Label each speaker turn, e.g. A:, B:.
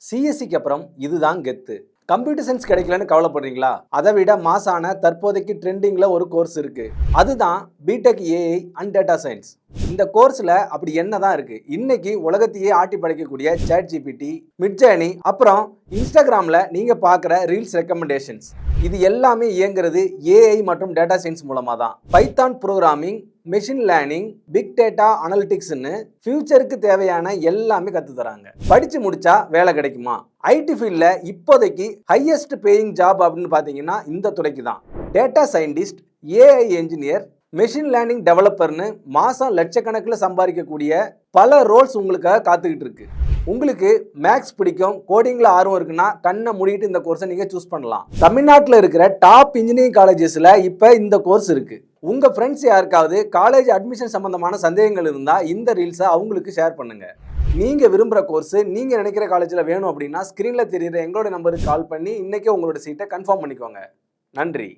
A: சிஎஸ்சிக்கு அப்புறம் இதுதான் கெத்து. கம்ப்யூட்டர் சயின்ஸ் கிடைக்கலன்னு கவலைப்படுறீங்களா? அதை விட மாசான தற்போதைக்கு ட்ரெண்டிங்ல ஒரு கோர்ஸ் இருக்கு. அதுதான் BTech AI and data science. இந்த கோர்ஸ்ல அப்படி என்னதான் இருக்கு? இன்னைக்கு உலகத்தையே ஆட்டி படைக்கக்கூடிய சாட் ஜிபிடி, மிட்ஜர்னி, அப்புறம் இன்ஸ்டாகிராம்ல நீங்க பார்க்குற ரீல்ஸ் ரெக்கமெண்டேஷன்ஸ், இது எல்லாமே இயங்குறது ஏஐ மற்றும் டேட்டா சயின்ஸ் மூலமா தான். Python programming, machine learning, big data அனலிட்டிக்ஸ்னு ஃபியூச்சருக்கு தேவையான எல்லாமே கத்து தராங்க. படிச்சு முடிச்சா வேலை கிடைக்குமா? ஐடி ஃபீல்ட்ல இப்போதைக்கு ஹையஸ்ட் பேயிங் ஜாப் அப்படின்னு பார்த்தீங்கன்னா இந்த துறைக்கு தான். Data scientist, AI engineer, machine learning டெவலப்பர்னு மாதம் லட்சக்கணக்கில் சம்பாதிக்கக்கூடிய பல ரோல்ஸ் உங்களுக்காக காத்துக்கிட்டு இருக்கு. உங்களுக்கு மேக்ஸ் பிடிக்கும், கோடிங்கில் ஆர்வம் இருக்குன்னா கண்ணை மூடிட்டு இந்த கோர்ஸை நீங்கள் சூஸ் பண்ணலாம். தமிழ்நாட்டில் இருக்கிற டாப் இன்ஜினியரிங் காலேஜஸில் இப்போ இந்த கோர்ஸ் இருக்கு. உங்கள் ஃப்ரெண்ட்ஸ் யாருக்காவது காலேஜ் அட்மிஷன் சம்பந்தமான சந்தேகங்கள் இருந்தால் இந்த ரீல்ஸை அவங்களுக்கு ஷேர் பண்ணுங்க. நீங்கள் விரும்புகிற கோர்ஸ் நீங்கள் நினைக்கிற காலேஜில் வேணும் அப்படின்னா ஸ்க்ரீனில் தெரியுற எங்களோட நம்பருக்கு கால் பண்ணி இன்றைக்கே உங்களோட சீட்டை கன்ஃபார்ம் பண்ணிக்கோங்க. நன்றி.